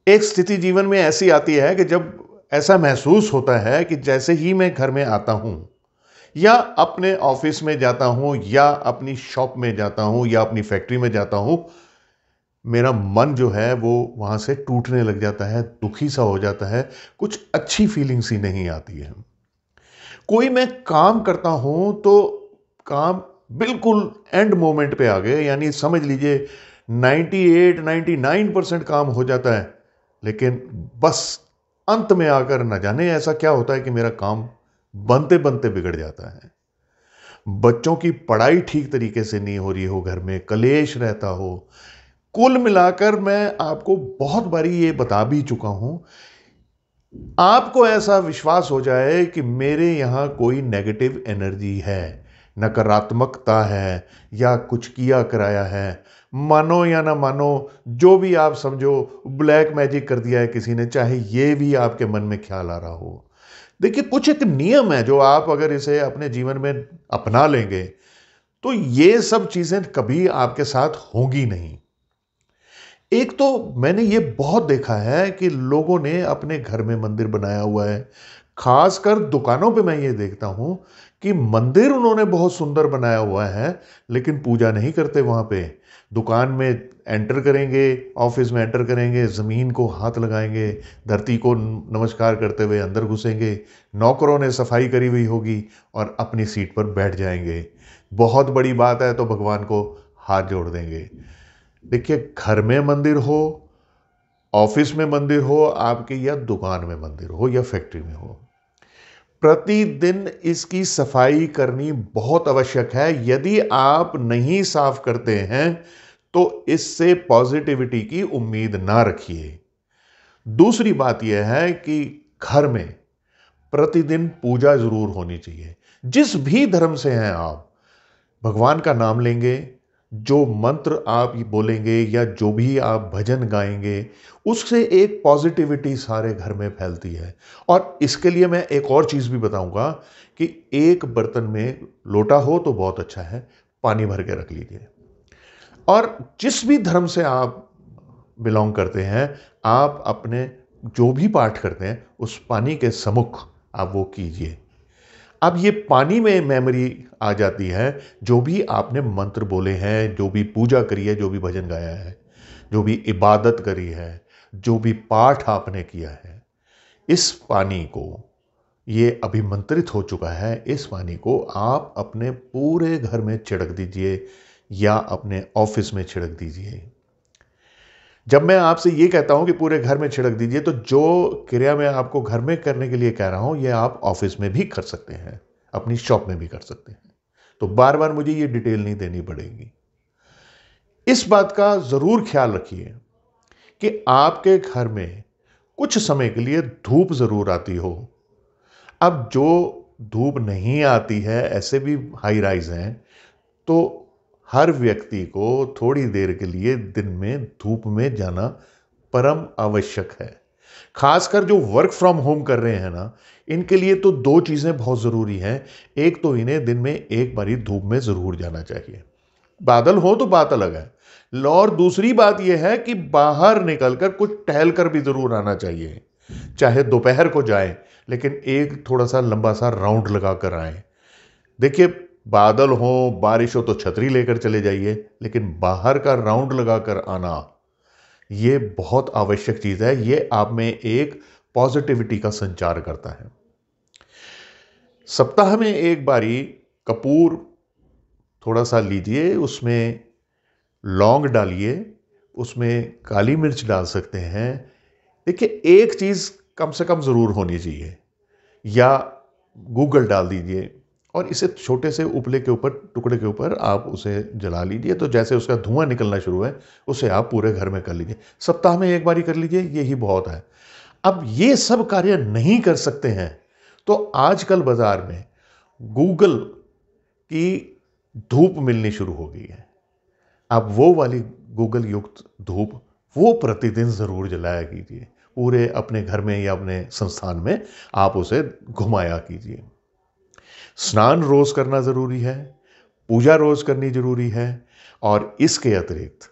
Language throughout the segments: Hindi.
एक स्थिति जीवन में ऐसी आती है कि जब ऐसा महसूस होता है कि जैसे ही मैं घर में आता हूं या अपने ऑफिस में जाता हूं या अपनी शॉप में जाता हूं या अपनी फैक्ट्री में जाता हूं, मेरा मन जो है वो वहां से टूटने लग जाता है, दुखी सा हो जाता है। कुछ अच्छी फीलिंग्स ही नहीं आती है। कोई मैं काम करता हूं तो काम बिल्कुल एंड मोमेंट पे आ गए, यानी समझ लीजिए 98-99% काम हो जाता है, लेकिन बस अंत में आकर न जाने ऐसा क्या होता है कि मेरा काम बनते बनते बिगड़ जाता है। बच्चों की पढ़ाई ठीक तरीके से नहीं हो रही हो, घर में कलेश रहता हो। कुल मिलाकर मैं आपको बहुत बारी ये बता भी चुका हूं, आपको ऐसा विश्वास हो जाए कि मेरे यहां कोई नेगेटिव एनर्जी है, नकारात्मकता है या कुछ किया कराया है, मानो या ना मानो, जो भी आप समझो, ब्लैक मैजिक कर दिया है किसी ने, चाहे ये भी आपके मन में ख्याल आ रहा हो। देखिए, कुछ एक नियम है जो आप अगर इसे अपने जीवन में अपना लेंगे तो ये सब चीजें कभी आपके साथ होंगी नहीं। एक तो मैंने ये बहुत देखा है कि लोगों ने अपने घर में मंदिर बनाया हुआ है। खासकर दुकानों पे मैं ये देखता हूं कि मंदिर उन्होंने बहुत सुंदर बनाया हुआ है, लेकिन पूजा नहीं करते वहां पे। दुकान में एंटर करेंगे, ऑफिस में एंटर करेंगे, जमीन को हाथ लगाएंगे, धरती को नमस्कार करते हुए अंदर घुसेंगे। नौकरों ने सफाई करी हुई होगी और अपनी सीट पर बैठ जाएंगे। बहुत बड़ी बात है तो भगवान को हाथ जोड़ देंगे। देखिए, घर में मंदिर हो, ऑफिस में मंदिर हो आपके, या दुकान में मंदिर हो या फैक्ट्री में हो, प्रतिदिन इसकी सफाई करनी बहुत आवश्यक है। यदि आप नहीं साफ करते हैं तो इससे पॉजिटिविटी की उम्मीद ना रखिए। दूसरी बात यह है कि घर में प्रतिदिन पूजा जरूर होनी चाहिए। जिस भी धर्म से हैं आप, भगवान का नाम लेंगे, जो मंत्र आप बोलेंगे या जो भी आप भजन गाएंगे, उससे एक पॉजिटिविटी सारे घर में फैलती है। और इसके लिए मैं एक और चीज भी बताऊंगा कि एक बर्तन में लोटा हो तो बहुत अच्छा है, पानी भर के रख लीजिए। और जिस भी धर्म से आप बिलोंग करते हैं, आप अपने जो भी पाठ करते हैं उस पानी के सम्मुख आप वो कीजिए। अब ये पानी में मेमोरी आ जाती है, जो भी आपने मंत्र बोले हैं, जो भी पूजा करी है, जो भी भजन गाया है, जो भी इबादत करी है, जो भी पाठ आपने किया है, इस पानी को, ये अभिमंत्रित हो चुका है, इस पानी को आप अपने पूरे घर में छिड़क दीजिए या अपने ऑफिस में छिड़क दीजिए। जब मैं आपसे ये कहता हूं कि पूरे घर में छिड़क दीजिए, तो जो क्रिया मैं आपको घर में करने के लिए कह रहा हूं, ये आप ऑफिस में भी कर सकते हैं, अपनी शॉप में भी कर सकते हैं। तो बार बार मुझे ये डिटेल नहीं देनी पड़ेगी। इस बात का जरूर ख्याल रखिए कि आपके घर में कुछ समय के लिए धूप जरूर आती हो। अब जो धूप नहीं आती है, ऐसे भी हाई राइज हैं, तो हर व्यक्ति को थोड़ी देर के लिए दिन में धूप में जाना परम आवश्यक है। खासकर जो वर्क फ्रॉम होम कर रहे हैं ना, इनके लिए तो दो चीजें बहुत जरूरी हैं। एक तो इन्हें दिन में एक बारी धूप में जरूर जाना चाहिए, बादल हो तो बात अलग है। और दूसरी बात यह है कि बाहर निकलकर कुछ टहल कर भी जरूर आना चाहिए। चाहे दोपहर को जाए, लेकिन एक थोड़ा सा लंबा सा राउंड लगा कर आए। देखिए, बादल हो, बारिश हो तो छतरी लेकर चले जाइए, लेकिन बाहर का राउंड लगाकर आना ये बहुत आवश्यक चीज है। ये आप में एक पॉजिटिविटी का संचार करता है। सप्ताह में एक बारी कपूर थोड़ा सा लीजिए, उसमें लौंग डालिए, उसमें काली मिर्च डाल सकते हैं। देखिए, एक चीज कम से कम जरूर होनी चाहिए, या गूगल डाल दीजिए और इसे छोटे से उपले के ऊपर, टुकड़े के ऊपर आप उसे जला लीजिए, तो जैसे उसका धुआं निकलना शुरू है, उसे आप पूरे घर में कर लीजिए। सप्ताह में एक बारी कर लीजिए, यही बहुत है। अब ये सब कार्य नहीं कर सकते हैं तो आजकल बाजार में गूगल की धूप मिलनी शुरू हो गई है। अब वो वाली गूगल युक्त धूप वो प्रतिदिन जरूर जलाया कीजिए। पूरे अपने घर में या अपने संस्थान में आप उसे घुमाया कीजिए। स्नान रोज करना जरूरी है, पूजा रोज करनी जरूरी है। और इसके अतिरिक्त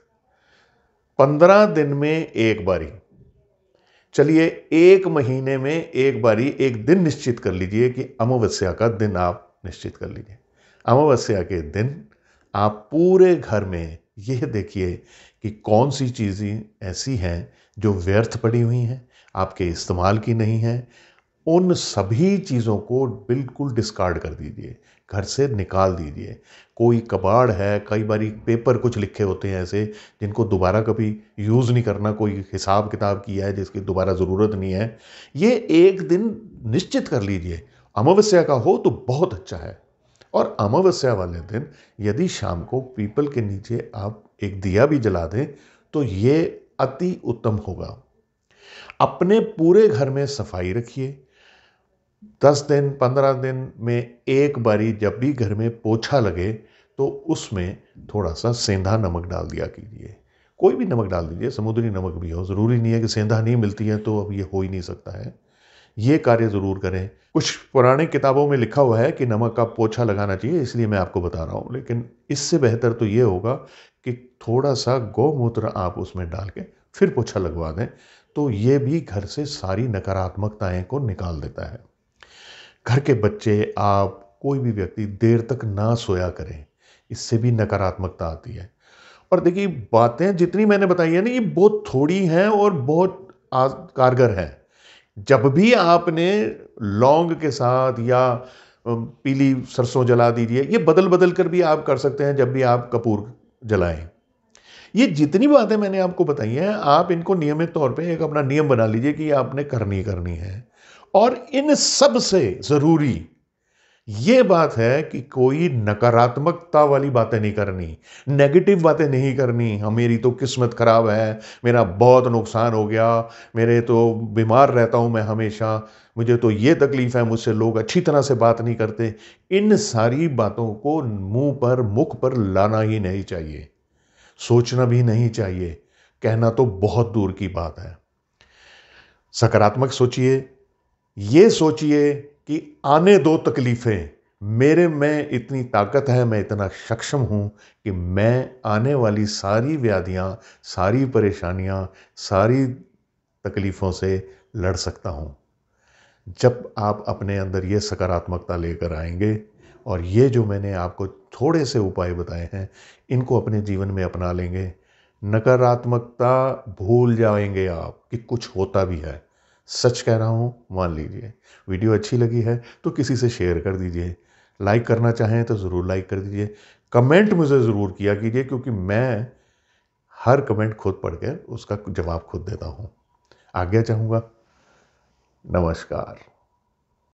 15 दिन में एक बारी चलिए, 1 महीने में एक बारी एक दिन निश्चित कर लीजिए कि अमावस्या का दिन आप निश्चित कर लीजिए। अमावस्या के दिन आप पूरे घर में यह देखिए कि कौन सी चीज़ें ऐसी हैं जो व्यर्थ पड़ी हुई हैं, आपके इस्तेमाल की नहीं हैं। उन सभी चीज़ों को बिल्कुल डिस्कार्ड कर दीजिए, घर से निकाल दीजिए। कोई कबाड़ है, कई बारी पेपर कुछ लिखे होते हैं ऐसे जिनको दोबारा कभी यूज़ नहीं करना, कोई हिसाब किताब किया है जिसकी दोबारा ज़रूरत नहीं है। ये एक दिन निश्चित कर लीजिए, अमावस्या का हो तो बहुत अच्छा है। और अमावस्या वाले दिन यदि शाम को पीपल के नीचे आप एक दिया भी जला दें तो ये अति उत्तम होगा। अपने पूरे घर में सफाई रखिए। 10 दिन 15 दिन में एक बारी जब भी घर में पोछा लगे तो उसमें थोड़ा सा सेंधा नमक डाल दिया कीजिए। कोई भी नमक डाल दीजिए, समुद्री नमक भी हो, ज़रूरी नहीं है कि सेंधा नहीं मिलती है तो अब ये हो ही नहीं सकता है। ये कार्य ज़रूर करें। कुछ पुराने किताबों में लिखा हुआ है कि नमक का पोछा लगाना चाहिए, इसलिए मैं आपको बता रहा हूँ, लेकिन इससे बेहतर तो ये होगा कि थोड़ा सा गौमूत्र आप उसमें डाल के फिर पोछा लगवा दें, तो ये भी घर से सारी नकारात्मकताएं को निकाल देता है। घर के बच्चे, आप, कोई भी व्यक्ति देर तक ना सोया करें, इससे भी नकारात्मकता आती है। और देखिए, बातें जितनी मैंने बताई है ना, ये बहुत थोड़ी हैं और बहुत कारगर हैं। जब भी आपने लौंग के साथ या पीली सरसों जला दीजिए, ये बदल बदल कर भी आप कर सकते हैं जब भी आप कपूर जलाएं। ये जितनी बातें मैंने आपको बताई हैं, आप इनको नियमित तौर पे एक अपना नियम बना लीजिए कि आपने करनी करनी है। और इन सब से ज़रूरी ये बात है कि कोई नकारात्मकता वाली बातें नहीं करनी, नेगेटिव बातें नहीं करनी। हाँ, मेरी तो किस्मत खराब है, मेरा बहुत नुकसान हो गया, मेरे तो बीमार रहता हूं मैं हमेशा, मुझे तो ये तकलीफ है, मुझसे लोग अच्छी तरह से बात नहीं करते। इन सारी बातों को मुंह पर, मुख पर लाना ही नहीं चाहिए, सोचना भी नहीं चाहिए, कहना तो बहुत दूर की बात है। सकारात्मक सोचिए, ये सोचिए कि आने दो तकलीफें, मेरे में इतनी ताकत है, मैं इतना सक्षम हूं कि मैं आने वाली सारी व्याधियां, सारी परेशानियां, सारी तकलीफों से लड़ सकता हूं। जब आप अपने अंदर ये सकारात्मकता लेकर आएंगे और ये जो मैंने आपको थोड़े से उपाय बताए हैं, इनको अपने जीवन में अपना लेंगे, नकारात्मकता भूल जाएंगे आप कि कुछ होता भी है। सच कह रहा हूँ, मान लीजिए। वीडियो अच्छी लगी है तो किसी से शेयर कर दीजिए। लाइक करना चाहें तो ज़रूर लाइक कर दीजिए। कमेंट मुझे ज़रूर किया कीजिए, क्योंकि मैं हर कमेंट खुद पढ़ के उसका जवाब खुद देता हूँ। आज्ञा चाहूँगा। नमस्कार।